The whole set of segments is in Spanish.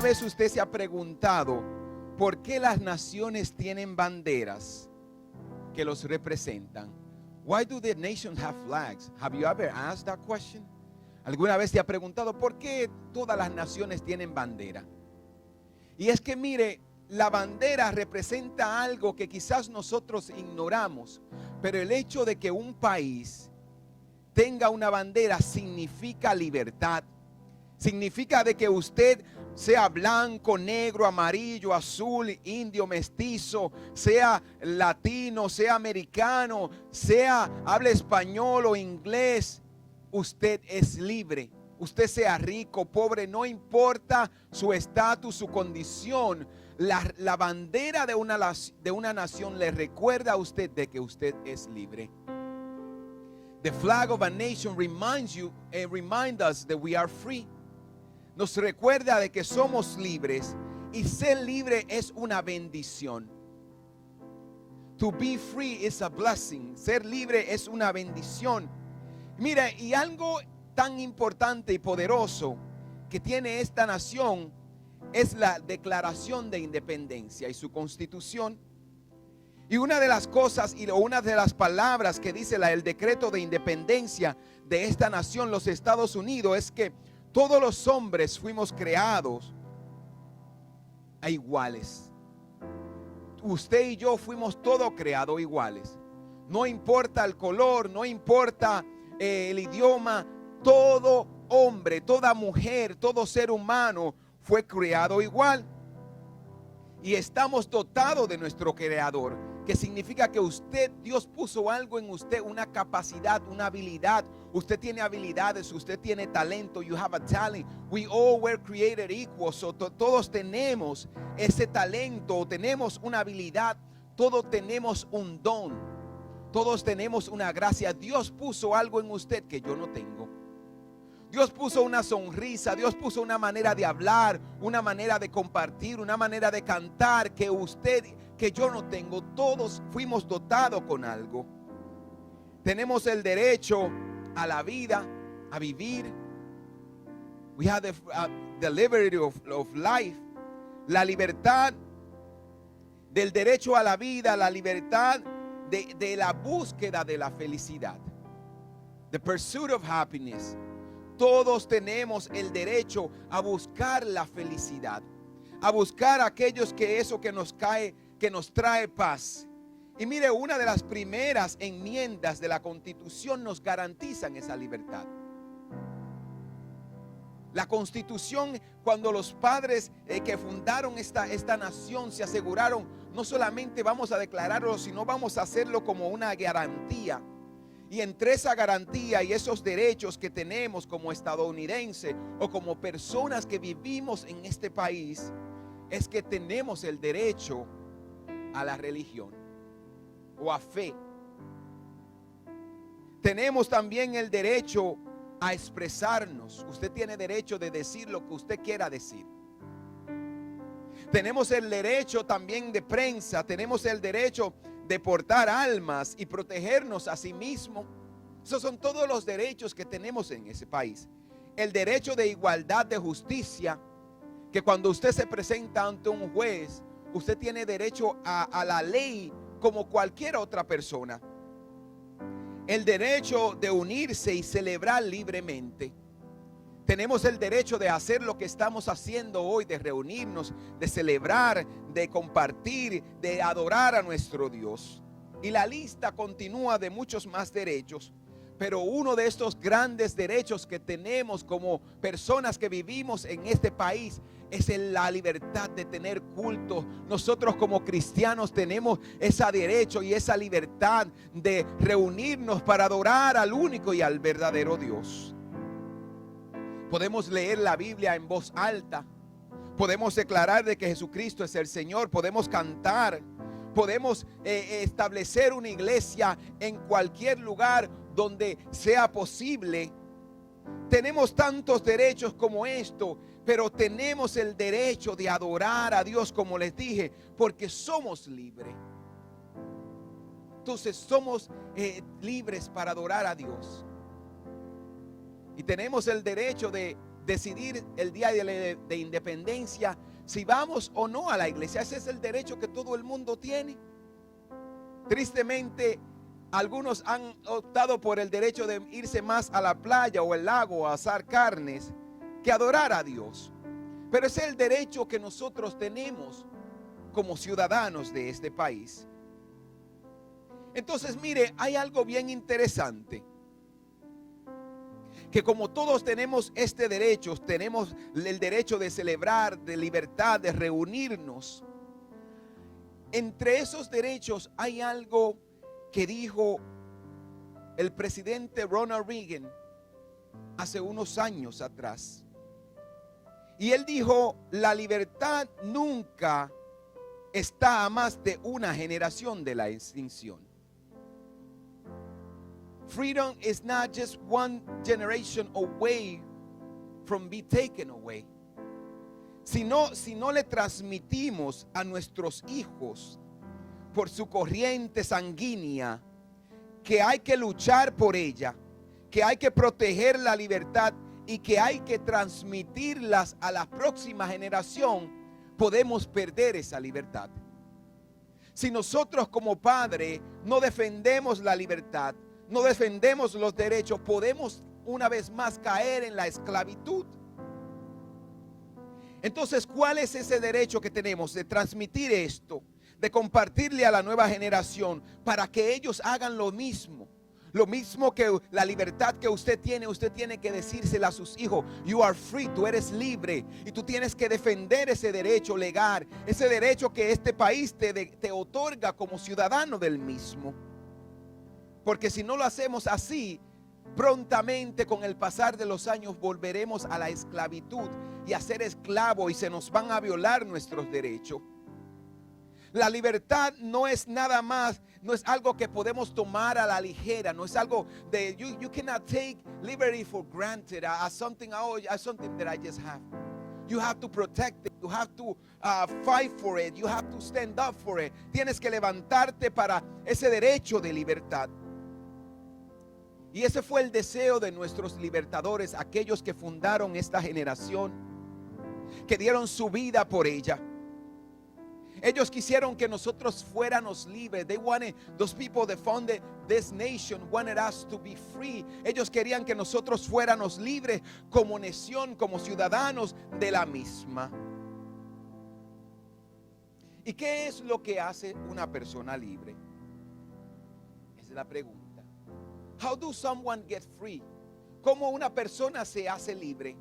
vez usted se ha preguntado por qué las naciones tienen banderas que los representan? Why do the nations have flags? Have you ever asked that question? ¿Alguna vez te ha preguntado por qué todas las naciones tienen bandera? Y es que mire, la bandera representa algo que quizás nosotros ignoramos, pero el hecho de que un país tenga una bandera significa libertad. Significa de que usted sea blanco, negro, amarillo, azul, indio, mestizo, sea latino, sea americano, sea hable español o inglés, usted es libre. Usted sea rico, pobre, no importa su estatus, su condición. La bandera de una nación le recuerda a usted de que usted es libre. The flag of a nation reminds us that we are free. Nos recuerda de que somos libres, y ser libre es una bendición. To be free is a blessing. Ser libre es una bendición. Mira, y algo tan importante y poderoso que tiene esta nación es la Declaración de Independencia y su Constitución. Y una de las cosas y una de las palabras que dice el decreto de independencia de esta nación, los Estados Unidos, es que todos los hombres fuimos creados a iguales. Usted y yo fuimos todos creados iguales. No importa el color, no importa el idioma, todo hombre, toda mujer, todo ser humano fue creado igual. Y estamos dotados de nuestro Creador, que significa que Dios puso algo en usted, una capacidad, una habilidad. Usted tiene habilidades, usted tiene talento. You have a talent. We all were created equal. So todos tenemos ese talento, tenemos una habilidad, todos tenemos un don, todos tenemos una gracia. Dios puso algo en usted que yo no tengo. Dios puso una sonrisa, Dios puso una manera de hablar, una manera de compartir, una manera de cantar que yo no tengo. Todos fuimos dotados con algo. Tenemos el derecho a la vida, a vivir. We have the liberty of life. La libertad del derecho a la vida, la libertad de la búsqueda de la felicidad. The pursuit of happiness. Todos tenemos el derecho a buscar la felicidad, a buscar aquellos que nos trae paz. Y mire, una de las primeras enmiendas de la Constitución nos garantizan esa libertad. La Constitución, cuando los padres que fundaron esta nación se aseguraron, no solamente vamos a declararlo, sino vamos a hacerlo como una garantía. Y entre esa garantía y esos derechos que tenemos como estadounidenses o como personas que vivimos en este país, es que tenemos el derecho a la religión o a fe. Tenemos también el derecho a expresarnos. Usted tiene derecho de decir lo que usted quiera decir. Tenemos el derecho también de prensa, tenemos el derecho de portar almas y protegernos a sí mismo. Esos son todos los derechos que tenemos en ese país. El derecho de igualdad de justicia, que cuando usted se presenta ante un juez, usted tiene derecho a la ley como cualquier otra persona. El derecho de unirse y celebrar libremente. Tenemos el derecho de hacer lo que estamos haciendo hoy, de reunirnos, de celebrar, de compartir, de adorar a nuestro Dios. Y la lista continúa de muchos más derechos. Pero uno de estos grandes derechos que tenemos como personas que vivimos en este país es la libertad de tener culto. Nosotros como cristianos tenemos ese derecho y esa libertad de reunirnos para adorar al único y al verdadero Dios. Podemos leer la Biblia en voz alta. Podemos declarar de que Jesucristo es el Señor. Podemos cantar. Podemos establecer una iglesia en cualquier lugar donde sea posible. Tenemos tantos derechos como esto, pero tenemos el derecho de adorar a Dios, como les dije, porque somos libres. Entonces somos libres para adorar a Dios. Y tenemos el derecho de decidir el día de independencia si vamos o no a la iglesia. Ese es el derecho que todo el mundo tiene. Tristemente, algunos han optado por el derecho de irse más a la playa o el lago a asar carnes que adorar a Dios. Pero ese es el derecho que nosotros tenemos como ciudadanos de este país. Entonces, mire, hay algo bien interesante. Que como todos tenemos este derecho, tenemos el derecho de celebrar, de libertad, de reunirnos. Entre esos derechos hay algo que dijo el presidente Ronald Reagan hace unos años atrás. Y él dijo, la libertad nunca está a más de una generación de la extinción. Freedom is not just one generation away from being taken away. Si no le transmitimos a nuestros hijos por su corriente sanguínea que hay que luchar por ella, que hay que proteger la libertad y que hay que transmitirlas a la próxima generación, podemos perder esa libertad. Si nosotros como padres no defendemos la libertad, no defendemos los derechos, podemos una vez más caer en la esclavitud. Entonces, ¿cuál es ese derecho que tenemos de transmitir esto, de compartirle a la nueva generación para que ellos hagan lo mismo? Lo mismo que la libertad que usted tiene que decírsela a sus hijos. You are free, tú eres libre y tú tienes que defender ese derecho legal, ese derecho que este país te otorga como ciudadano del mismo. Porque si no lo hacemos así, prontamente con el pasar de los años volveremos a la esclavitud y a ser esclavos y se nos van a violar nuestros derechos. La libertad no es nada más, no es algo que podemos tomar a la ligera, no es algo de you cannot take liberty for granted as something that I just have. You have to protect it, you have to fight for it, you have to stand up for it. Tienes que levantarte para ese derecho de libertad. Y ese fue el deseo de nuestros libertadores, aquellos que fundaron esta generación, que dieron su vida por ella. Ellos quisieron que nosotros fuéramos libres. Those people that founded this nation wanted us to be free. Ellos querían que nosotros fuéramos libres como nación, como ciudadanos de la misma. ¿Y qué es lo que hace una persona libre? Esa es la pregunta. How do someone get free? ¿Cómo una persona se hace libre?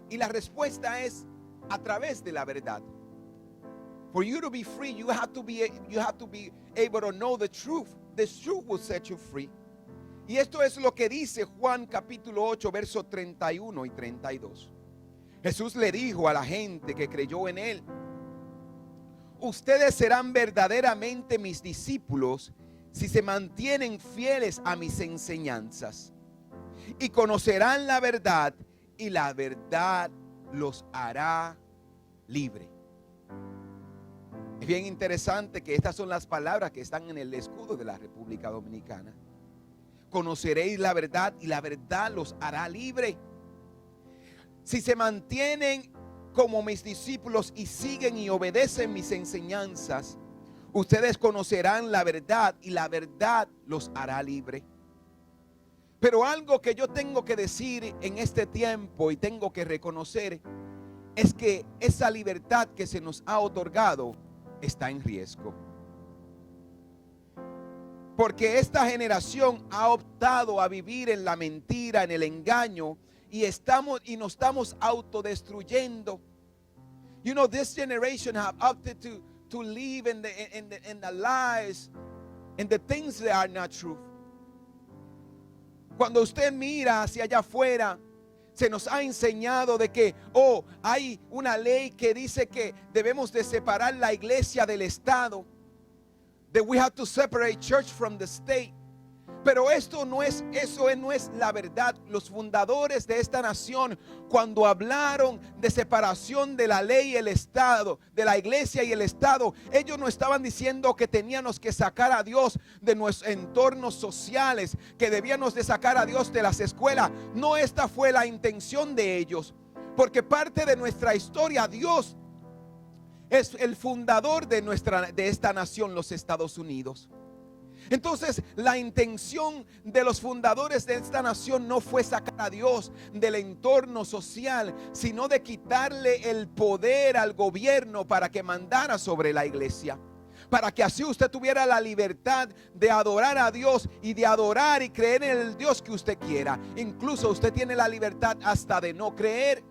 Y la respuesta es a través de la verdad. For you to be free, you have to be able to know the truth. The truth will set you free. Y esto es lo que dice Juan capítulo 8, versos 31 y 32. Jesús le dijo a la gente que creyó en él: ustedes serán verdaderamente mis discípulos si se mantienen fieles a mis enseñanzas, y conocerán la verdad, y la verdad los hará libre. Es bien interesante que estas son las palabras que están en el escudo de la República Dominicana. Conoceréis la verdad y la verdad los hará libre. Si se mantienen como mis discípulos y siguen y obedecen mis enseñanzas, ustedes conocerán la verdad y la verdad los hará libre. Pero algo que yo tengo que decir en este tiempo y tengo que reconocer es que esa libertad que se nos ha otorgado está en riesgo. Porque esta generación ha optado a vivir en la mentira, en el engaño, y nos estamos autodestruyendo. You know, this generation have opted to live in the lies and the things that are not true. Cuando usted mira hacia allá afuera, se nos ha enseñado de que hay una ley que dice que debemos de separar la iglesia del Estado. That we have to separate church from the state. Pero eso no es la verdad. Los fundadores de esta nación, cuando hablaron de separación de la ley y el Estado, de la iglesia y el Estado, ellos no estaban diciendo que teníamos que sacar a Dios de nuestros entornos sociales, que debíamos de sacar a Dios de las escuelas. No, esta fue la intención de ellos, porque parte de nuestra historia, Dios es el fundador de esta nación, los Estados Unidos. Entonces, la intención de los fundadores de esta nación no fue sacar a Dios del entorno social, sino de quitarle el poder al gobierno para que mandara sobre la iglesia, para que así usted tuviera la libertad de adorar a Dios y de adorar y creer en el Dios que usted quiera. Incluso usted tiene la libertad hasta de no creer.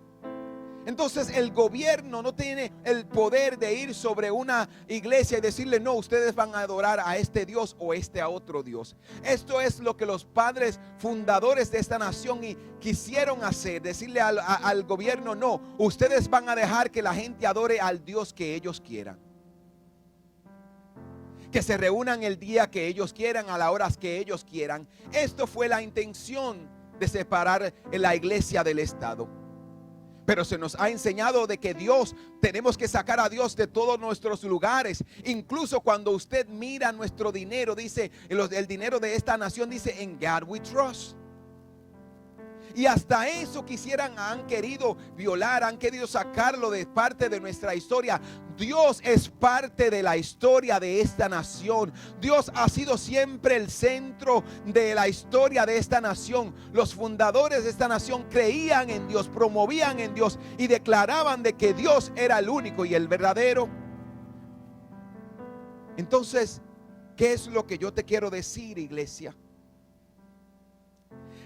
Entonces el gobierno no tiene el poder de ir sobre una iglesia y decirle: no, ustedes van a adorar a este Dios o a otro Dios. Esto es lo que los padres fundadores de esta nación quisieron hacer, decirle al gobierno: no, ustedes van a dejar que la gente adore al Dios que ellos quieran, que se reúnan el día que ellos quieran, a las horas que ellos quieran. Esto fue la intención de separar la iglesia del Estado. Pero se nos ha enseñado de que tenemos que sacar a Dios de todos nuestros lugares. Incluso cuando usted mira nuestro dinero, dice, el dinero de esta nación dice: "In God we trust". Y hasta eso han querido violar, han querido sacarlo de parte de nuestra historia. Dios es parte de la historia de esta nación. Dios ha sido siempre el centro de la historia de esta nación. Los fundadores de esta nación creían en Dios, promovían en Dios y declaraban de que Dios era el único y el verdadero. Entonces, ¿qué es lo que yo te quiero decir, iglesia?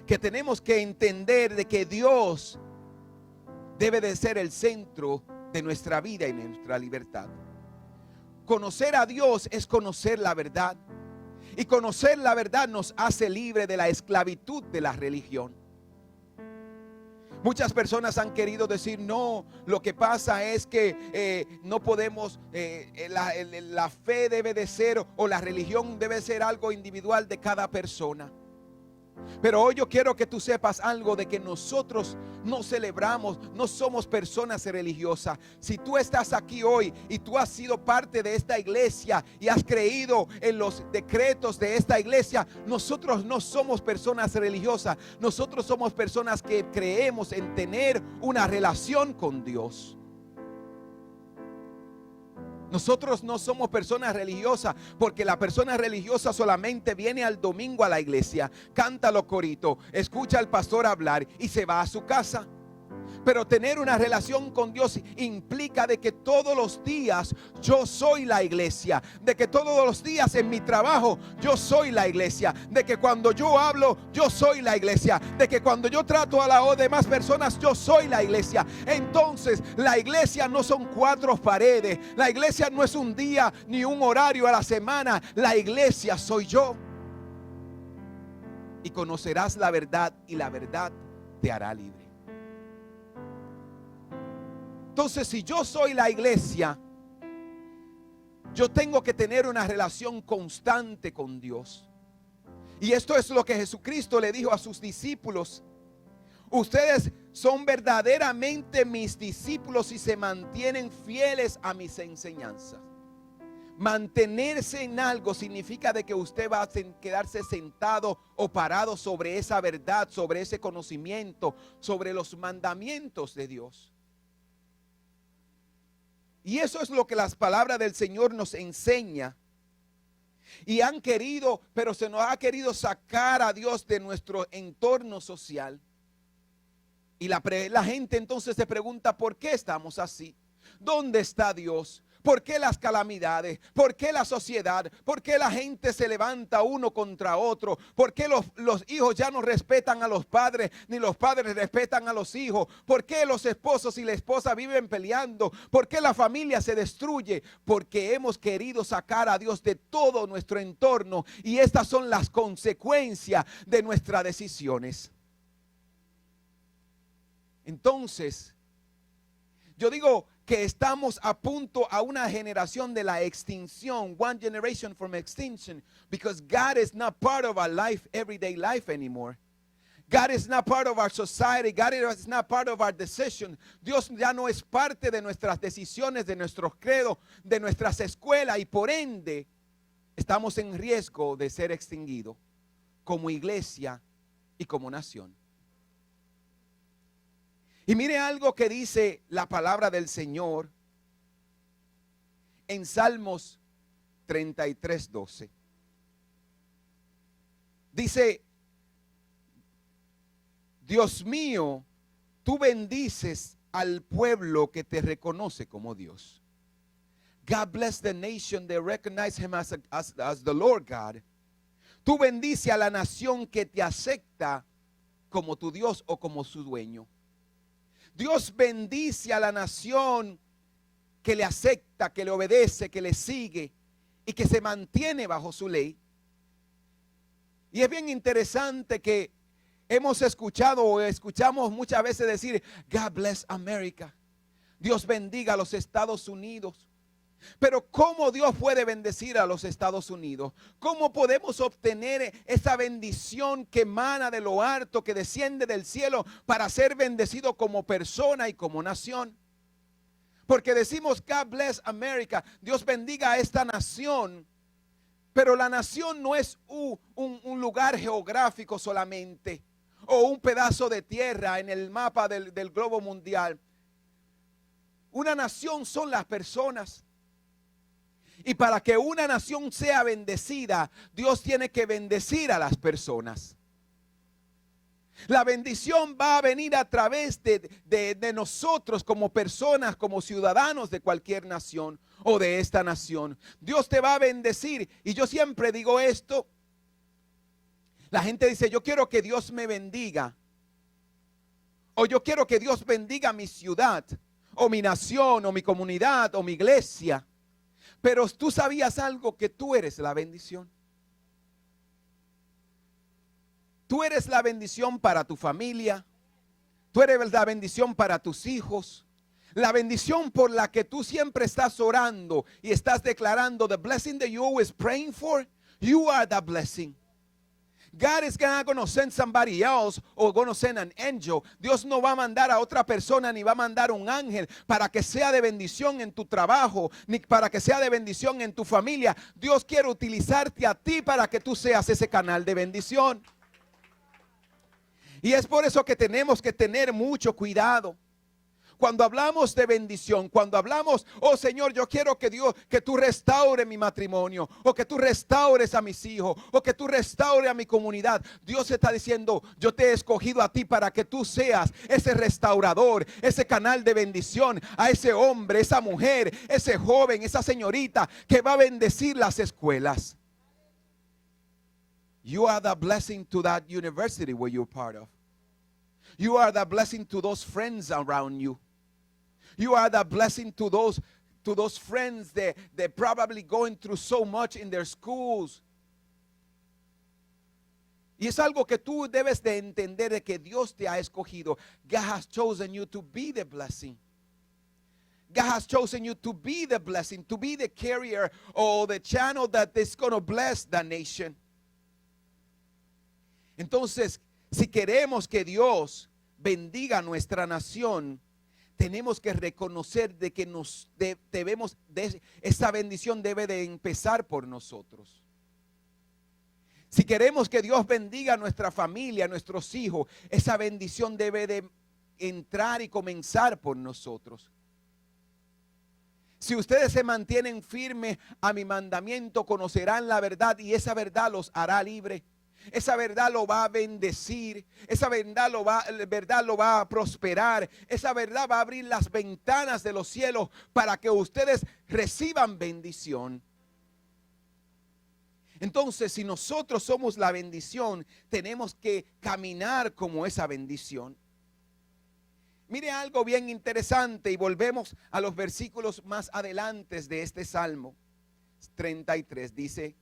Que tenemos que entender de que Dios debe de ser el centro de nuestra vida y de nuestra libertad. Conocer a Dios es conocer la verdad, y conocer la verdad nos hace libre de la esclavitud de la religión. Muchas personas han querido decir: no, lo que pasa es que no podemos, la fe debe de ser, o la religión debe ser algo individual de cada persona. Pero hoy yo quiero que tú sepas algo, de que nosotros no celebramos, no somos personas religiosas. Si tú estás aquí hoy y tú has sido parte de esta iglesia y has creído en los decretos de esta iglesia, nosotros no somos personas religiosas. Nosotros somos personas que creemos en tener una relación con Dios. Nosotros no somos personas religiosas, porque la persona religiosa solamente viene al domingo a la iglesia, canta los coritos, escucha al pastor hablar y se va a su casa. Pero tener una relación con Dios implica de que todos los días yo soy la iglesia, de que todos los días en mi trabajo yo soy la iglesia, de que cuando yo hablo yo soy la iglesia, de que cuando yo trato a las demás personas yo soy la iglesia. Entonces la iglesia no son 4 paredes, la iglesia no es un día ni un horario a la semana, la iglesia soy yo. Y conocerás la verdad, y la verdad te hará libre. Entonces, si yo soy la iglesia, yo tengo que tener una relación constante con Dios. Y esto es lo que Jesucristo le dijo a sus discípulos: ustedes son verdaderamente mis discípulos si se mantienen fieles a mis enseñanzas. Mantenerse en algo significa de que usted va a quedarse sentado o parado sobre esa verdad, sobre ese conocimiento, sobre los mandamientos de Dios. Y eso es lo que las palabras del Señor nos enseña. Y han querido, pero se nos ha querido sacar a Dios de nuestro entorno social. Y la gente entonces se pregunta: ¿por qué estamos así? ¿Dónde está Dios? ¿Por qué las calamidades? ¿Por qué la sociedad? ¿Por qué la gente se levanta uno contra otro? ¿Por qué los hijos ya no respetan a los padres, ni los padres respetan a los hijos? ¿Por qué los esposos y la esposa viven peleando? ¿Por qué la familia se destruye? Porque hemos querido sacar a Dios de todo nuestro entorno, y estas son las consecuencias de nuestras decisiones. Entonces, Yo digo que estamos a punto a una generación de la extinción, one generation from extinction, because God is not part of our life, everyday life anymore. God is not part of our society. God is not part of our decision. Dios ya no es parte de nuestras decisiones, de nuestros credos, de nuestras escuelas, y por ende estamos en riesgo de ser extinguidos como iglesia y como nación. Y mire algo que dice la palabra del Señor en Salmos 33:12. Dice: Dios mío, tú bendices al pueblo que te reconoce como Dios. God bless the nation that recognize him as the Lord God. Tú bendices a la nación que te acepta como tu Dios o como su dueño. Dios bendice a la nación que le acepta, que le obedece, que le sigue y que se mantiene bajo su ley. Y es bien interesante que hemos escuchado o escuchamos muchas veces decir: God bless America. Dios bendiga a los Estados Unidos. Pero ¿cómo Dios puede bendecir a los Estados Unidos? ¿Cómo podemos obtener esa bendición que emana de lo alto, que desciende del cielo para ser bendecido como persona y como nación? Porque decimos God bless America, Dios bendiga a esta nación. Pero la nación no es un lugar geográfico solamente, o un pedazo de tierra en el mapa del globo mundial. Una nación son las personas. Y para que una nación sea bendecida, Dios tiene que bendecir a las personas. La bendición va a venir a través de nosotros como personas, como ciudadanos de cualquier nación o de esta nación. Dios te va a bendecir. Y yo siempre digo esto. La gente dice: yo quiero que Dios me bendiga. O yo quiero que Dios bendiga mi ciudad, o mi nación, o mi comunidad, o mi iglesia. Pero tú sabías algo, que tú eres la bendición. Tú eres la bendición para tu familia. Tú eres la bendición para tus hijos. La bendición por la que tú siempre estás orando y estás declarando, the blessing that you always praying for, you are the blessing. God is not going to send somebody else or going to send an angel. Dios no va a mandar a otra persona ni va a mandar un ángel para que sea de bendición en tu trabajo, ni para que sea de bendición en tu familia. Dios quiere utilizarte a ti para que tú seas ese canal de bendición. Y es por eso que tenemos que tener mucho cuidado. Cuando hablamos de bendición, cuando hablamos: oh Señor, yo quiero que Dios, que tú restaures mi matrimonio, o que tú restaures a mis hijos, o que tú restaures a mi comunidad. Dios está diciendo: yo te he escogido a ti para que tú seas ese restaurador, ese canal de bendición a ese hombre, esa mujer, ese joven, esa señorita que va a bendecir las escuelas. You are the blessing to that university where you're part of. You are the blessing to those friends around you. You are the blessing to those friends that they're probably going through so much in their schools. Y es algo que tú debes de entender, de que Dios te ha escogido. God has chosen you to be the blessing. God has chosen you to be the blessing, to be the carrier or the channel that is going to bless the nation. Entonces, si queremos que Dios bendiga nuestra nación, tenemos que reconocer de que esa bendición debe de empezar por nosotros. Si queremos que Dios bendiga a nuestra familia, a nuestros hijos, esa bendición debe de entrar y comenzar por nosotros. Si ustedes se mantienen firmes a mi mandamiento, conocerán la verdad y esa verdad los hará libres. Esa verdad lo va a bendecir. Esa verdad lo va a prosperar. Esa verdad va a abrir las ventanas de los cielos para que ustedes reciban bendición. Entonces, si nosotros somos la bendición, tenemos que caminar como esa bendición. Mire algo bien interesante y volvemos a los versículos más adelante de este Salmo 33. Dice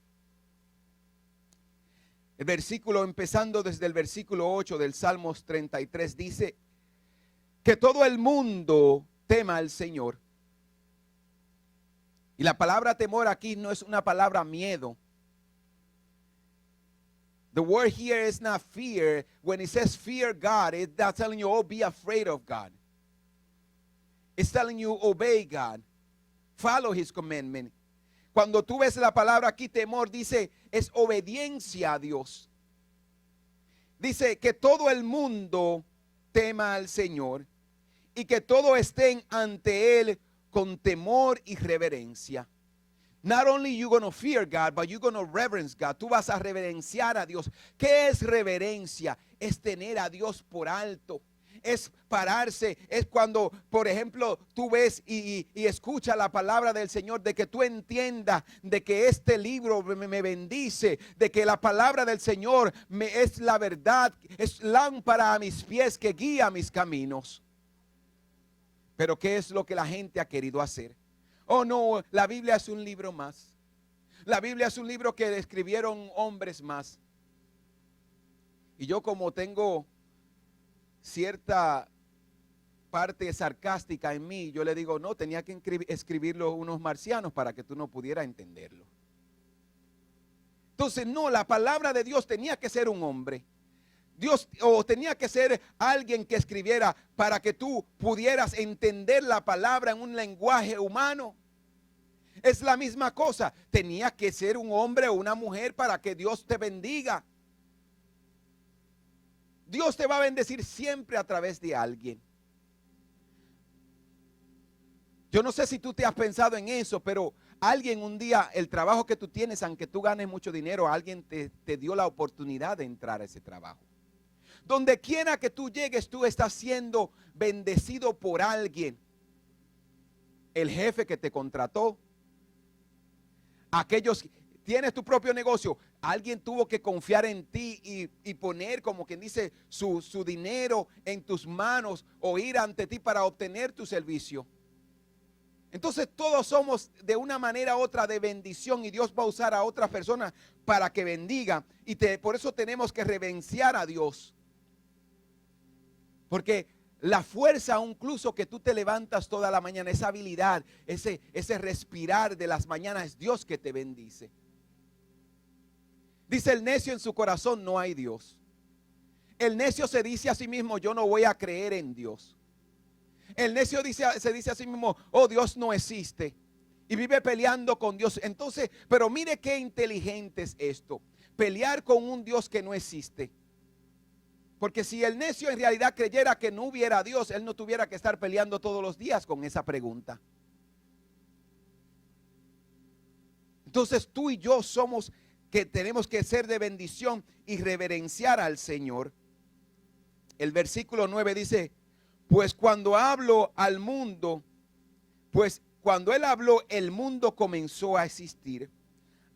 el versículo, empezando desde el versículo 8 del Salmos 33, dice: que todo el mundo tema al Señor. Y la palabra temor aquí no es una palabra miedo. The word here is not fear. When it says fear God, it's not telling you, oh, be afraid of God. It's telling you, obey God. Follow His commandment. Cuando tú ves la palabra aquí, temor, dice, es obediencia a Dios. Dice que todo el mundo tema al Señor y que todos estén ante Él con temor y reverencia. Not only you going to fear God, but you're going to reverence God. Tú vas a reverenciar a Dios. ¿Qué es reverencia? Es tener a Dios por alto. Es pararse, es cuando, por ejemplo, tú ves y escuchas la palabra del Señor, de que tú entiendas de que este libro me bendice, de que la palabra del Señor es la verdad, es lámpara a mis pies que guía mis caminos. Pero ¿qué es lo que la gente ha querido hacer? Oh no, la Biblia es un libro más. La Biblia es un libro que escribieron hombres más. Y yo, como tengo cierta parte sarcástica en mí, yo le digo, no, tenía que escribirlo unos marcianos para que tú no pudieras entenderlo. Entonces, no, la palabra de Dios tenía que ser un hombre. Dios, o tenía que ser alguien que escribiera para que tú pudieras entender la palabra en un lenguaje humano. Es la misma cosa. Tenía que ser un hombre o una mujer para que Dios te bendiga. Dios te va a bendecir siempre a través de alguien. Yo no sé si tú te has pensado en eso, pero alguien un día, el trabajo que tú tienes, aunque tú ganes mucho dinero, alguien te dio la oportunidad de entrar a ese trabajo. Donde quiera que tú llegues, tú estás siendo bendecido por alguien. El jefe que te contrató. Aquellos, tienes tu propio negocio. Alguien tuvo que confiar en ti y poner, como quien dice, su dinero en tus manos o ir ante ti para obtener tu servicio. Entonces todos somos de una manera u otra de bendición y Dios va a usar a otras personas para que bendiga. Y por eso tenemos que reverenciar a Dios. Porque la fuerza, incluso que tú te levantas toda la mañana, esa habilidad, ese respirar de las mañanas, es Dios que te bendice. Dice el necio en su corazón, no hay Dios. El necio se dice a sí mismo, yo no voy a creer en Dios. El necio se dice a sí mismo, oh, Dios no existe. Y vive peleando con Dios. Entonces, pero mire qué inteligente es esto. Pelear con un Dios que no existe. Porque si el necio en realidad creyera que no hubiera Dios, él no tuviera que estar peleando todos los días con esa pregunta. Entonces tú y yo somos que tenemos que ser de bendición y reverenciar al Señor. El versículo 9 dice, pues cuando hablo al mundo, pues cuando él habló, el mundo comenzó a existir,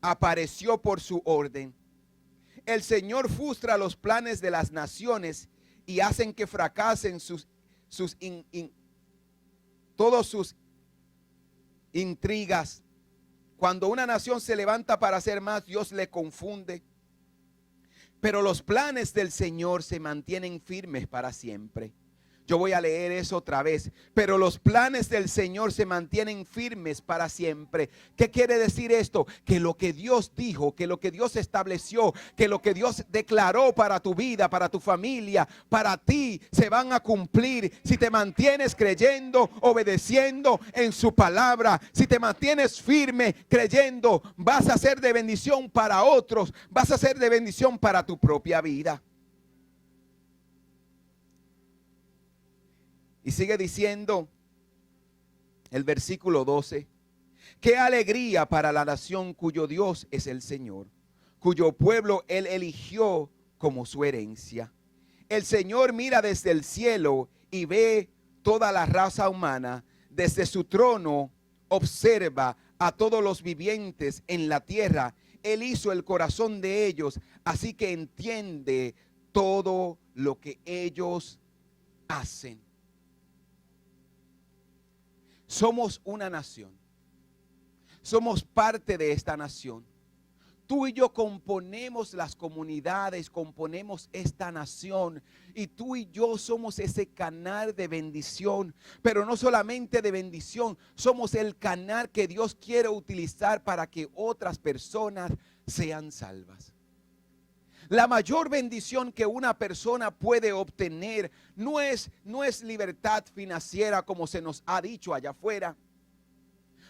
apareció por su orden. El Señor frustra los planes de las naciones y hacen que fracasen todas sus intrigas. Cuando una nación se levanta para hacer más, Dios le confunde. Pero los planes del Señor se mantienen firmes para siempre. Yo voy a leer eso otra vez. Pero los planes del Señor se mantienen firmes para siempre. ¿Qué quiere decir esto? Que lo que Dios dijo, que lo que Dios estableció, que lo que Dios declaró para tu vida, para tu familia, para ti, se van a cumplir. Si te mantienes creyendo, obedeciendo en su palabra. Si te mantienes firme creyendo, vas a ser de bendición para otros. Vas a ser de bendición para tu propia vida. Y sigue diciendo el versículo 12, qué alegría para la nación cuyo Dios es el Señor, cuyo pueblo Él eligió como su herencia. El Señor mira desde el cielo y ve toda la raza humana. Desde su trono observa a todos los vivientes en la tierra. Él hizo el corazón de ellos, así que entiende todo lo que ellos hacen. Somos una nación. Somos parte de esta nación. Tú y yo componemos las comunidades, componemos esta nación, y tú y yo somos ese canal de bendición, pero no solamente de bendición, somos el canal que Dios quiere utilizar para que otras personas sean salvas. La mayor bendición que una persona puede obtener no es libertad financiera como se nos ha dicho allá afuera.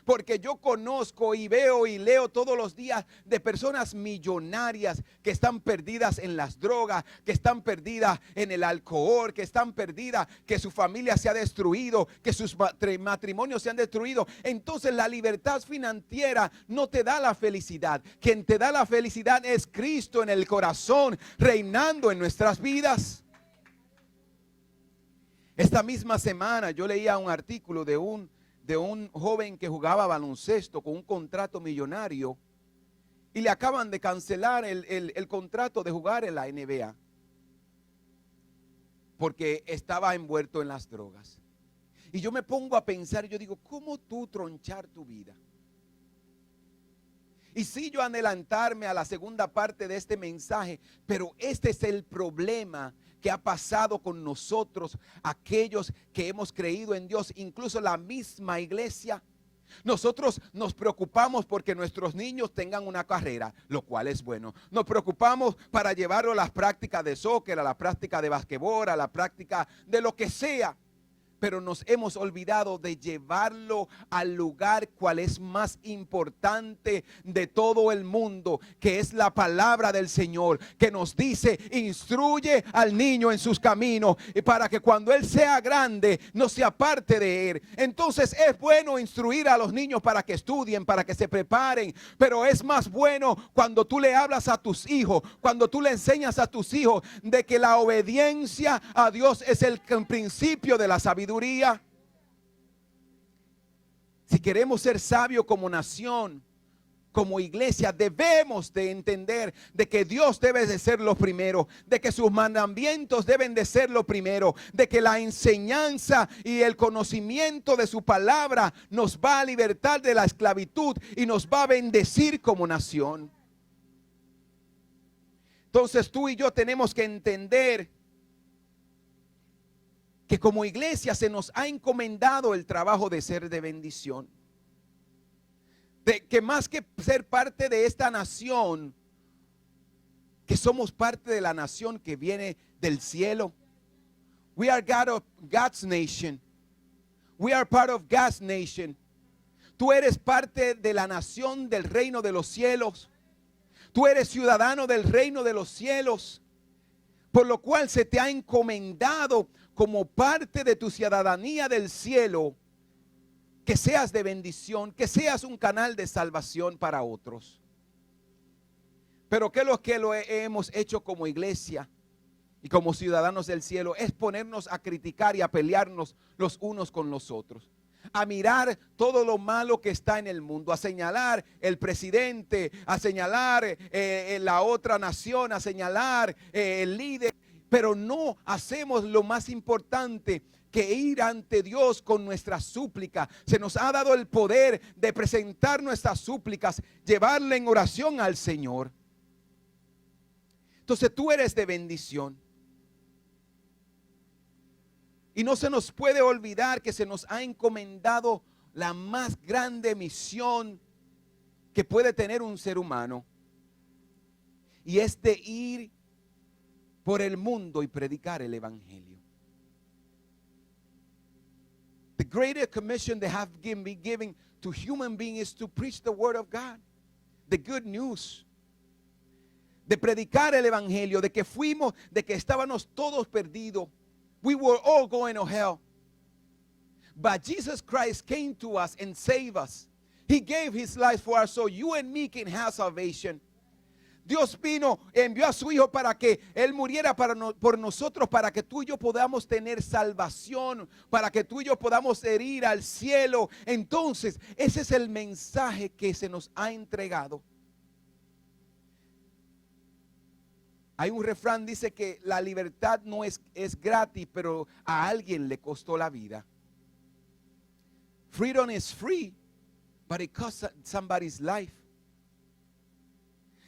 Porque yo conozco y veo y leo todos los días de personas millonarias que están perdidas en las drogas, que están perdidas en el alcohol, que están perdidas, que su familia se ha destruido, que sus matrimonios se han destruido. Entonces la libertad financiera no te da la felicidad. Quien te da la felicidad es Cristo en el corazón, reinando en nuestras vidas. Esta misma semana yo leía un artículo de un joven que jugaba baloncesto con un contrato millonario, y le acaban de cancelar el contrato de jugar en la NBA porque estaba envuelto en las drogas. Y yo me pongo a pensar, yo digo, ¿cómo tú tronchar tu vida? Y si yo adelantarme a la segunda parte de este mensaje, pero este es el problema que ha pasado con nosotros, aquellos que hemos creído en Dios, incluso la misma iglesia. Nosotros nos preocupamos porque nuestros niños tengan una carrera, lo cual es bueno. Nos preocupamos para llevarlo a las prácticas de soccer, a la práctica de basquetbol, a la práctica de lo que sea. Pero nos hemos olvidado de llevarlo al lugar cual es más importante de todo el mundo, que es la palabra del Señor, que nos dice: instruye al niño en sus caminos, y para que cuando él sea grande no se aparte de él. Entonces es bueno instruir a los niños para que estudien, para que se preparen, pero es más bueno cuando tú le hablas a tus hijos, cuando tú le enseñas a tus hijos de que la obediencia a Dios es el principio de la sabiduría. Si queremos ser sabios como nación, como iglesia, debemos de entender de que Dios debe de ser lo primero, de que sus mandamientos deben de ser lo primero, de que la enseñanza y el conocimiento de su palabra nos va a libertar de la esclavitud y nos va a bendecir como nación. Entonces tú y yo tenemos que entender que como iglesia se nos ha encomendado el trabajo de ser de bendición. De que más que ser parte de esta nación, que somos parte de la nación que viene del cielo. We are God's nation. We are part of God's nation. Tú eres parte de la nación del reino de los cielos. Tú eres ciudadano del reino de los cielos, por lo cual se te ha encomendado como parte de tu ciudadanía del cielo, que seas de bendición, que seas un canal de salvación para otros. Pero ¿qué es lo que hemos hecho como iglesia y como ciudadanos del cielo? Es ponernos a criticar y a pelearnos los unos con los otros, a mirar todo lo malo que está en el mundo, a señalar el presidente, a señalar la otra nación, a señalar el líder. Pero no hacemos lo más importante, que ir ante Dios con nuestras súplicas. Se nos ha dado el poder de presentar nuestras súplicas, llevarle en oración al Señor. Entonces tú eres de bendición. Y no se nos puede olvidar que se nos ha encomendado la más grande misión que puede tener un ser humano. Y es de ir por el mundo y predicar el evangelio. The greatest commission that have been given to human beings is to preach the word of God, the good news. De predicar el evangelio, de que estábamos todos perdidos. We were all going to hell. But Jesus Christ came to us and saved us. He gave his life for us so you and me can have salvation. Dios envió a su Hijo para que Él muriera por nosotros, para que tú y yo podamos tener salvación, para que tú y yo podamos ir al cielo. Entonces, ese es el mensaje que se nos ha entregado. Hay un refrán, dice que la libertad no es gratis, pero a alguien le costó la vida. Freedom is free, but it costs somebody's life.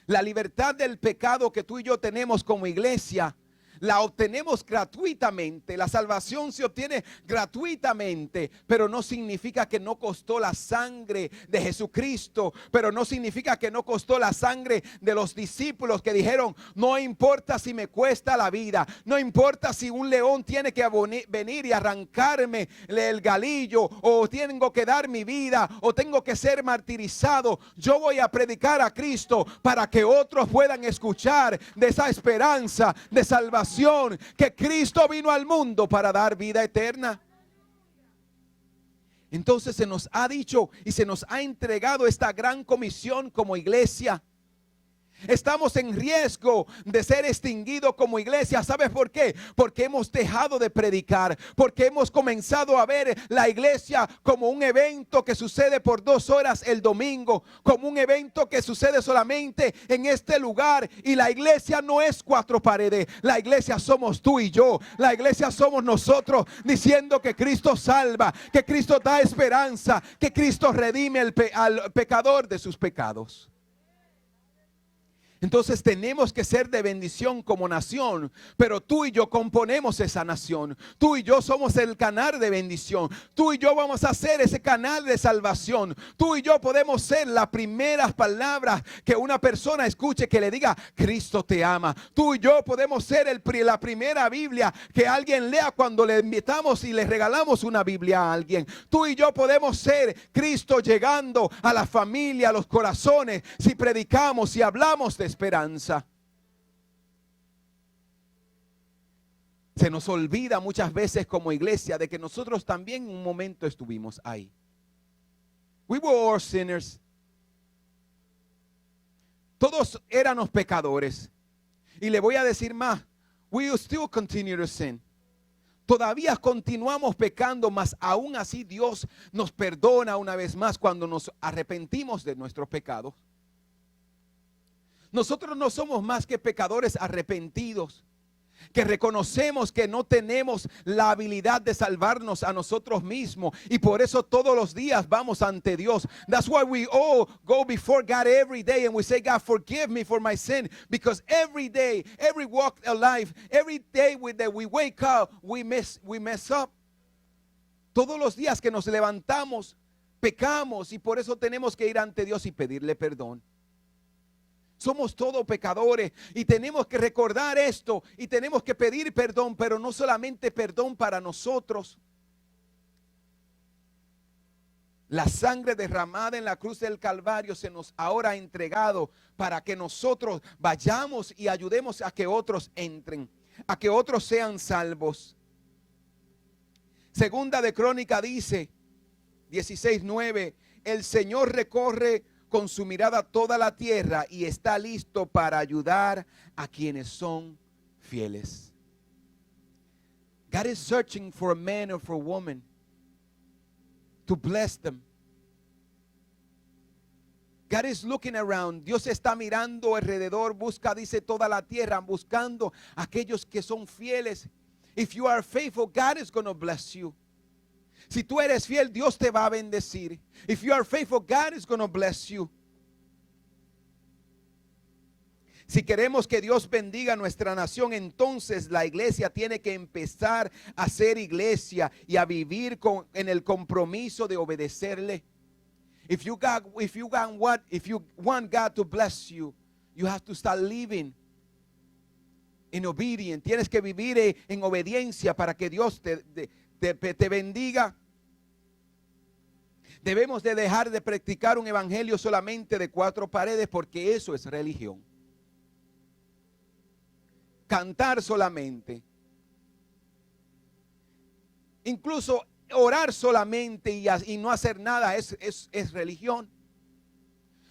La libertad del pecado que tú y yo tenemos como iglesia, la obtenemos gratuitamente. La salvación se obtiene gratuitamente, pero no significa que no costó la sangre de Jesucristo, pero no significa que no costó la sangre de los discípulos que dijeron: no importa si me cuesta la vida, no importa si un león tiene que venir y arrancarme el galillo, o tengo que dar mi vida, o tengo que ser martirizado, yo voy a predicar a Cristo para que otros puedan escuchar de esa esperanza de salvación, que Cristo vino al mundo para dar vida eterna. Entonces se nos ha dicho y se nos ha entregado esta gran comisión como iglesia. Estamos en riesgo de ser extinguidos como iglesia. ¿Sabes por qué? Porque hemos dejado de predicar, porque hemos comenzado a ver la iglesia como un evento que sucede por 2 horas el domingo, como un evento que sucede solamente en este lugar. Y la iglesia no es 4 paredes, la iglesia somos tú y yo, la iglesia somos nosotros, diciendo que Cristo salva, que Cristo da esperanza, que Cristo redime al pecador de sus pecados. Entonces tenemos que ser de bendición como nación, pero tú y yo componemos esa nación. Tú y yo somos el canal de bendición. Tú y yo vamos a ser ese canal de salvación. Tú y yo podemos ser las primeras palabras que una persona escuche, que le diga: Cristo te ama. Tú y yo podemos ser la primera Biblia que alguien lea cuando le invitamos y le regalamos una Biblia a alguien. Tú y yo podemos ser Cristo llegando a la familia, a los corazones, si predicamos, si hablamos de esperanza. Se nos olvida muchas veces como iglesia de que nosotros también en un momento estuvimos ahí. We were all sinners. Todos éramos pecadores. Y le voy a decir más: we will still continue to sin. Todavía continuamos pecando, mas aún así Dios nos perdona una vez más cuando nos arrepentimos de nuestros pecados. Nosotros no somos más que pecadores arrepentidos, que reconocemos que no tenemos la habilidad de salvarnos a nosotros mismos, y por eso todos los días vamos ante Dios. That's why we all go before God every day and we say: God, forgive me for my sin, because every day, every walk of life, every day that we wake up, we mess up. Todos los días que nos levantamos, pecamos, y por eso tenemos que ir ante Dios y pedirle perdón. Somos todos pecadores y tenemos que recordar esto y tenemos que pedir perdón, pero no solamente perdón para nosotros. La sangre derramada en la cruz del Calvario se nos ahora ha entregado para que nosotros vayamos y ayudemos a que otros entren, a que otros sean salvos. Segunda de Crónica dice 16:9: el Señor recorre con su mirada toda la tierra y está listo para ayudar a quienes son fieles. God is searching for a man or for a woman to bless them. God is looking around. Dios está mirando alrededor, busca, dice, toda la tierra, buscando a aquellos que son fieles. If you are faithful, God is going to bless you. Si tú eres fiel, Dios te va a bendecir. If you are faithful, God is going to bless you. Si queremos que Dios bendiga nuestra nación, entonces la iglesia tiene que empezar a ser iglesia y a vivir en el compromiso de obedecerle. If you want God to bless you, you have to start living in obedience. Tienes que vivir en obediencia para que Dios te bendiga. Debemos de dejar de practicar un evangelio solamente de 4 paredes, porque eso es religión. Cantar solamente, incluso orar solamente y no hacer nada es religión.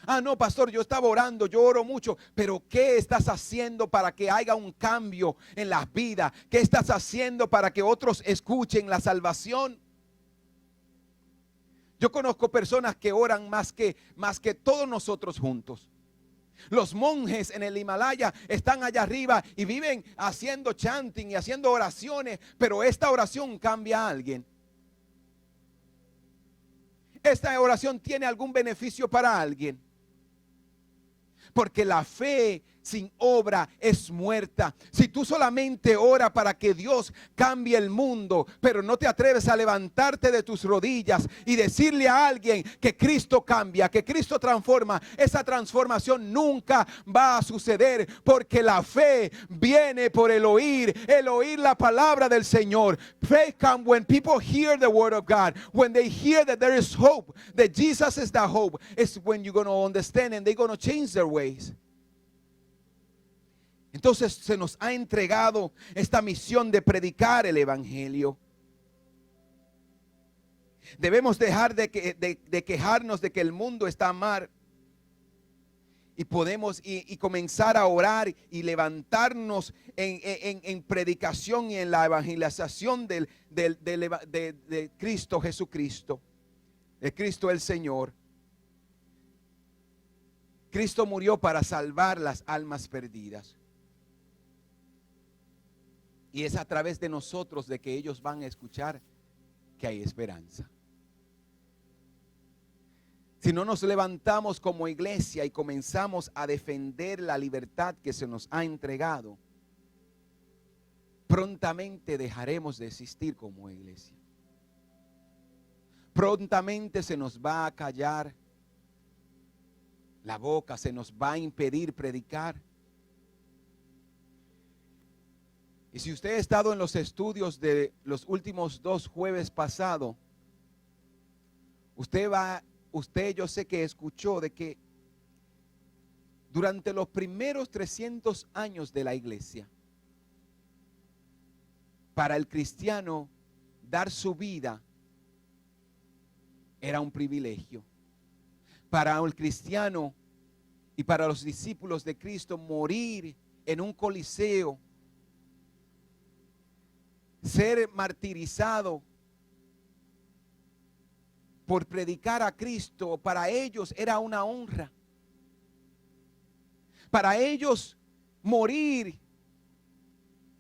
Ah, no, pastor, yo estaba orando, yo oro mucho, pero ¿qué estás haciendo para que haya un cambio en las vidas? ¿Qué estás haciendo para que otros escuchen la salvación? Yo conozco personas que oran más que todos nosotros juntos. Los monjes en el Himalaya están allá arriba y viven haciendo chanting y haciendo oraciones, pero esta oración cambia a alguien. Esta oración tiene algún beneficio para alguien. Porque la fe sin obra es muerta. Si tú solamente oras para que Dios cambie el mundo, pero no te atreves a levantarte de tus rodillas y decirle a alguien que Cristo cambia, que Cristo transforma, esa transformación nunca va a suceder, porque la fe viene por el oír la palabra del Señor. Faith comes when people hear the word of God. When they hear that there is hope, that Jesus is the hope, it's when you're going to understand and they're going to change their ways. Entonces se nos ha entregado esta misión de predicar el evangelio. Debemos dejar de quejarnos de que el mundo está mal y podemos y comenzar a orar y levantarnos en predicación y en la evangelización de Cristo Jesucristo, de Cristo el Señor. Cristo murió para salvar las almas perdidas. Y es a través de nosotros de que ellos van a escuchar que hay esperanza. Si no nos levantamos como iglesia y comenzamos a defender la libertad que se nos ha entregado, prontamente dejaremos de existir como iglesia. Prontamente se nos va a callar la boca, se nos va a impedir predicar. Y si usted ha estado en los estudios de los últimos 2 jueves pasados, usted yo sé que escuchó de que durante los primeros 300 años de la iglesia, para el cristiano dar su vida era un privilegio. Para el cristiano y para los discípulos de Cristo, morir en un coliseo, ser martirizado por predicar a Cristo, para ellos era una honra. Para ellos morir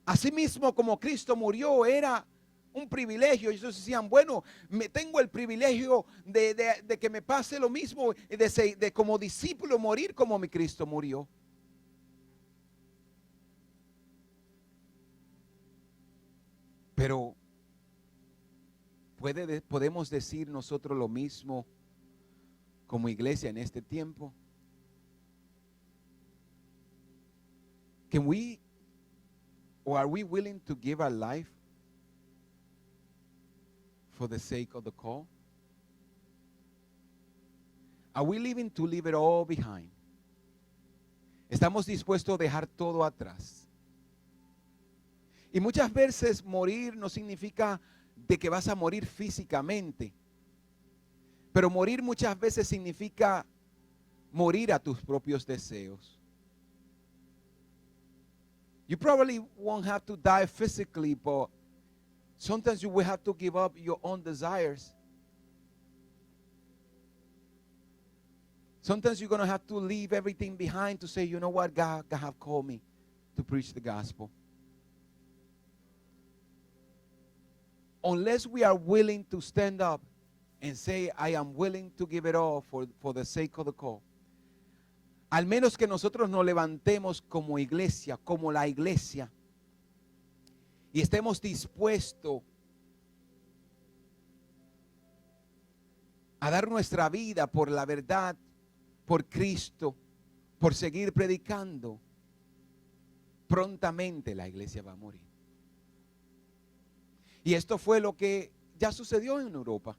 así mismo como Cristo murió era un privilegio. Ellos decían, bueno, tengo el privilegio de que me pase lo mismo, de como discípulo morir como mi Cristo murió. Pero podemos decir nosotros lo mismo como iglesia en este tiempo. Can we, or are we willing to give our life for the sake of the call? Are we living to leave it all behind? ¿Estamos dispuestos a dejar todo atrás? Y muchas veces morir no significa de que vas a morir físicamente, pero morir muchas veces significa morir a tus propios deseos. You probably won't have to die physically, but sometimes you will have to give up your own desires. Sometimes you're going to have to leave everything behind to say, you know what, God have called me to preach the gospel. Unless we are willing to stand up and say, I am willing to give it all for the sake of the call. Al menos que nosotros nos levantemos como iglesia, como la iglesia, y estemos dispuestos a dar nuestra vida por la verdad, por Cristo, por seguir predicando, prontamente la iglesia va a morir. Y esto fue lo que ya sucedió en Europa.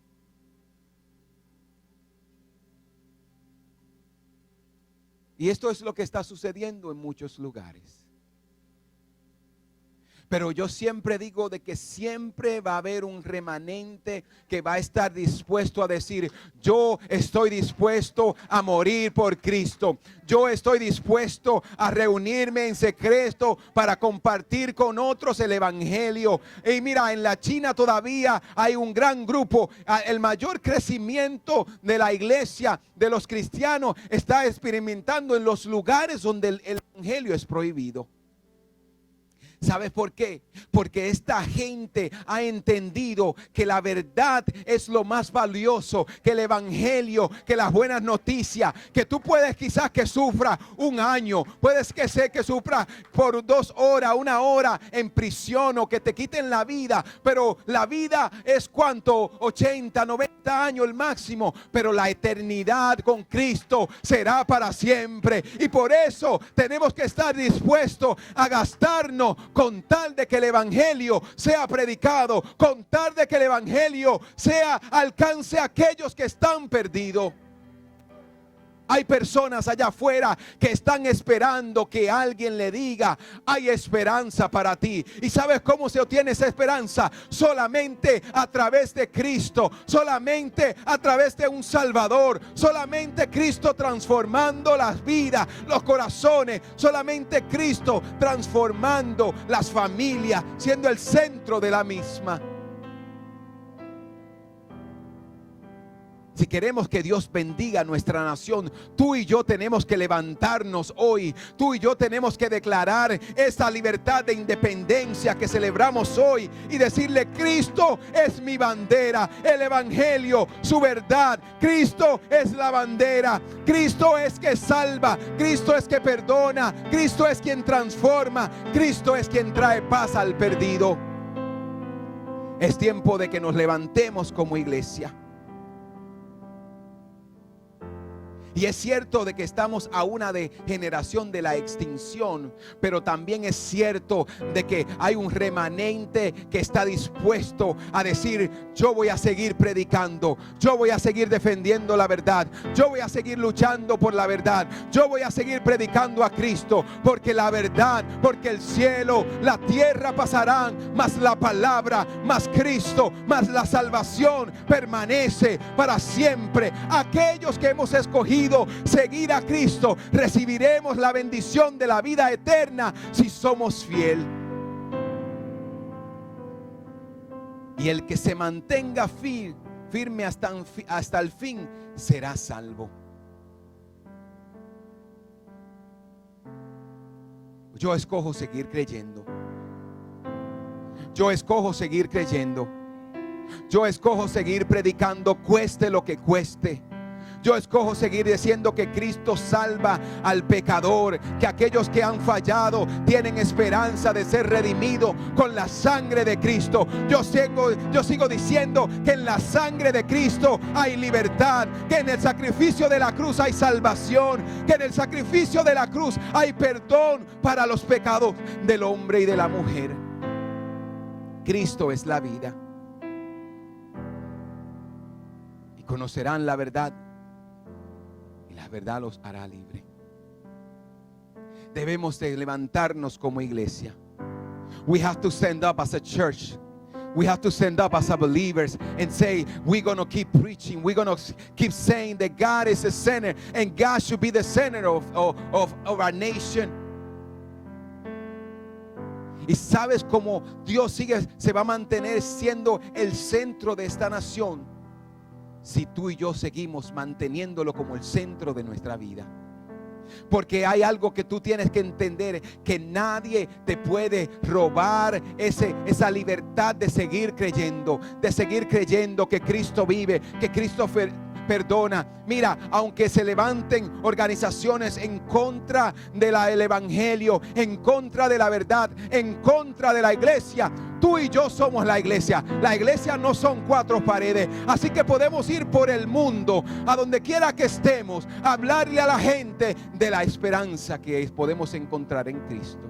Y esto es lo que está sucediendo en muchos lugares. Pero yo siempre digo de que siempre va a haber un remanente que va a estar dispuesto a decir, yo estoy dispuesto a morir por Cristo. Yo estoy dispuesto a reunirme en secreto para compartir con otros el evangelio. Y mira, en la China todavía hay un gran grupo. El mayor crecimiento de la iglesia, de los cristianos, está experimentando en los lugares donde el evangelio es prohibido. ¿Sabes por qué? Porque esta gente ha entendido que la verdad es lo más valioso, que el evangelio, que las buenas noticias, que tú puedes quizás que sufra un año, puedes que sé que sufra por 2 horas, 1 hora en prisión o que te quiten la vida, pero la vida es cuánto, 80, 90 años el máximo, pero la eternidad con Cristo será para siempre, y por eso tenemos que estar dispuestos a gastarnos con tal de que el evangelio sea predicado, con tal de que el evangelio alcance a aquellos que están perdidos. Hay personas allá afuera que están esperando que alguien le diga: hay esperanza para ti. ¿Y sabes cómo se obtiene esa esperanza? Solamente a través de Cristo, solamente a través de un Salvador, solamente Cristo transformando las vidas, los corazones, solamente Cristo transformando las familias, siendo el centro de la misma. Si queremos que Dios bendiga nuestra nación, tú y yo tenemos que levantarnos hoy. Tú y yo tenemos que declarar esa libertad de independencia que celebramos hoy y decirle: Cristo es mi bandera, el evangelio, su verdad. Cristo es la bandera. Cristo es que salva. Cristo es que perdona. Cristo es quien transforma. Cristo es quien trae paz al perdido. Es tiempo de que nos levantemos como iglesia. Y es cierto de que estamos a una generación de la extinción, pero también es cierto de que hay un remanente que está dispuesto a decir: yo voy a seguir predicando, yo voy a seguir defendiendo la verdad, yo voy a seguir luchando por la verdad, yo voy a seguir predicando a Cristo, porque la verdad, porque el cielo, la tierra pasarán, mas la palabra, mas Cristo, mas la salvación permanece para siempre. Aquellos que hemos escogido seguir a Cristo, recibiremos la bendición de la vida eterna si somos fieles. Y el que se mantenga firme hasta el fin será salvo. Yo escojo seguir creyendo. Yo escojo seguir creyendo. Yo escojo seguir predicando, cueste lo que cueste. Yo escojo seguir diciendo que Cristo salva al pecador, que aquellos que han fallado tienen esperanza de ser redimidos con la sangre de Cristo. Yo sigo diciendo que en la sangre de Cristo hay libertad, que en el sacrificio de la cruz hay salvación, que en el sacrificio de la cruz hay perdón para los pecados del hombre y de la mujer. Cristo es la vida. Y conocerán la verdad, y la verdad los hará libre. Debemos de levantarnos como iglesia. We have to stand up as a church. We have to stand up as a believers and say, we're going to keep preaching. We're going to keep saying that God is the center and God should be the center of our nation. Y sabes cómo Dios se va a mantener siendo el centro de esta nación, si tú y yo seguimos manteniéndolo como el centro de nuestra vida. Porque hay algo que tú tienes que entender, que nadie te puede robar esa libertad de seguir creyendo que Cristo vive, que Cristo perdona. Mira, aunque se levanten organizaciones en contra del evangelio, en contra de la verdad, en contra de la iglesia, tú y yo somos la iglesia. La iglesia no son 4 paredes. Así que podemos ir por el mundo, a donde quiera que estemos, a hablarle a la gente de la esperanza que podemos encontrar en Cristo.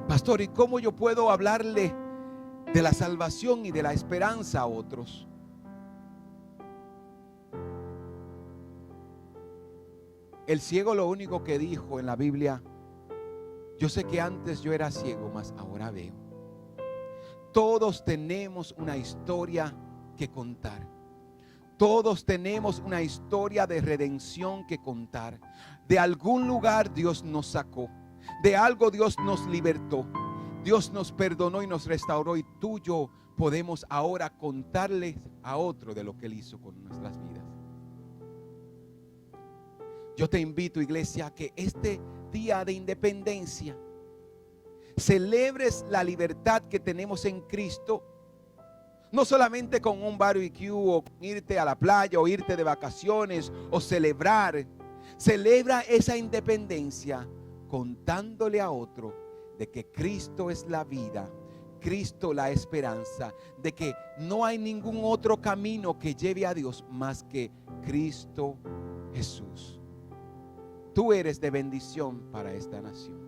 Pastor, ¿y cómo yo puedo hablarle de la salvación y de la esperanza a otros? El ciego lo único que dijo en la Biblia: yo sé que antes yo era ciego, mas ahora veo. Todos tenemos una historia que contar. Todos tenemos una historia de redención que contar. De algún lugar Dios nos sacó. De algo Dios nos libertó. Dios nos perdonó y nos restauró. Y tú y yo podemos ahora contarles a otro de lo que Él hizo con nuestras vidas. Yo te invito, iglesia, que este día de independencia. Celebres la libertad que tenemos en Cristo. No solamente con un barbecue o con irte a la playa o irte de vacaciones o celebrar. Celebra esa independencia contándole a otro de que Cristo es la vida, Cristo la esperanza, de que no hay ningún otro camino que lleve a Dios más que Cristo Jesús. Tú eres de bendición para esta nación.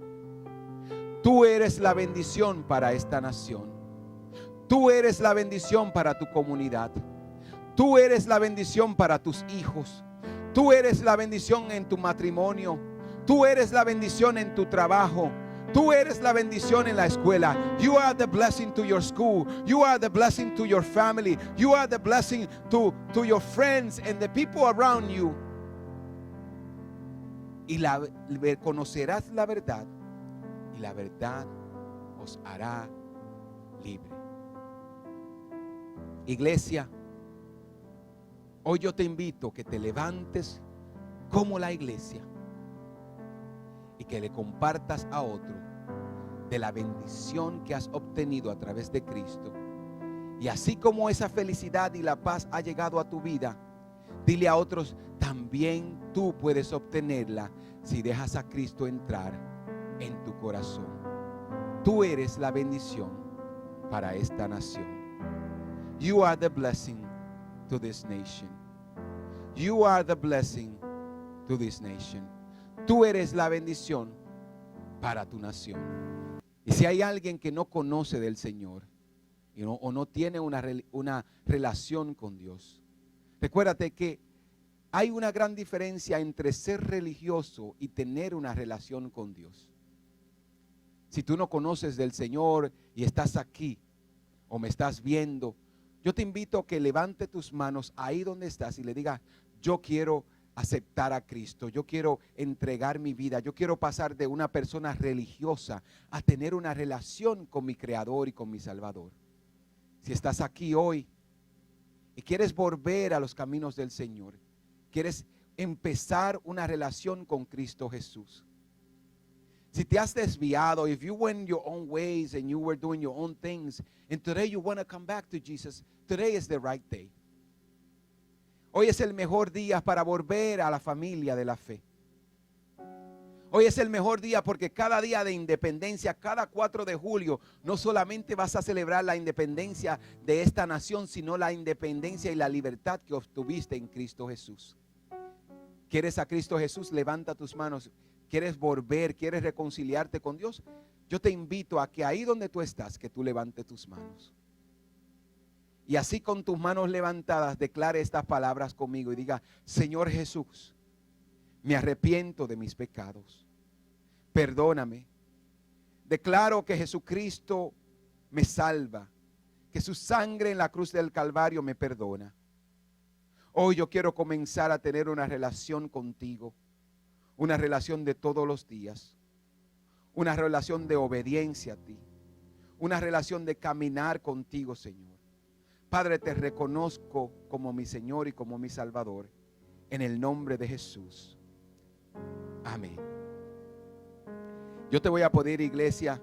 Tú eres la bendición para esta nación. Tú eres la bendición para tu comunidad. Tú eres la bendición para tus hijos. Tú eres la bendición en tu matrimonio. Tú eres la bendición en tu trabajo. Tú eres la bendición en la escuela. You are the blessing to your school. You are the blessing to your family. You are the blessing to your friends and the people around you. Y conocerás la verdad, y la verdad os hará libre. Iglesia, hoy yo te invito que te levantes como la iglesia y que le compartas a otro de la bendición que has obtenido a través de Cristo. Y así como esa felicidad y la paz ha llegado a tu vida, dile a otros, también tú puedes obtenerla si dejas a Cristo entrar en tu corazón. Tú eres la bendición para esta nación. You are the blessing to this nation. You are the blessing to this nation. Tú eres la bendición para tu nación. Y si hay alguien que no conoce del Señor o no tiene una relación con Dios, recuérdate que hay una gran diferencia entre ser religioso y tener una relación con Dios. Si tú no conoces del Señor y estás aquí o me estás viendo, yo te invito a que levante tus manos ahí donde estás y le digas, yo quiero aceptar a Cristo, yo quiero entregar mi vida, yo quiero pasar de una persona religiosa a tener una relación con mi Creador y con mi Salvador. Si estás aquí hoy y quieres volver a los caminos del Señor, quieres empezar una relación con Cristo Jesús. Si te has desviado, if you went your own ways and you were doing your own things, and today you want to come back to Jesus, today is the right day. Hoy es el mejor día para volver a la familia de la fe. Hoy es el mejor día porque cada día de independencia, cada 4 de julio, no solamente vas a celebrar la independencia de esta nación, sino la independencia y la libertad que obtuviste en Cristo Jesús. ¿Quieres a Cristo Jesús? Levanta tus manos. ¿Quieres volver? ¿Quieres reconciliarte con Dios? Yo te invito a que ahí donde tú estás, que tú levantes tus manos. Y así con tus manos levantadas, declare estas palabras conmigo y diga, Señor Jesús, me arrepiento de mis pecados. Perdóname. Declaro que Jesucristo me salva, que su sangre en la cruz del Calvario me perdona. Hoy yo quiero comenzar a tener una relación contigo, una relación de todos los días, una relación de obediencia a ti, una relación de caminar contigo, Señor. Padre, te reconozco como mi Señor y como mi Salvador, en el nombre de Jesús. Amén. Yo te voy a pedir, iglesia,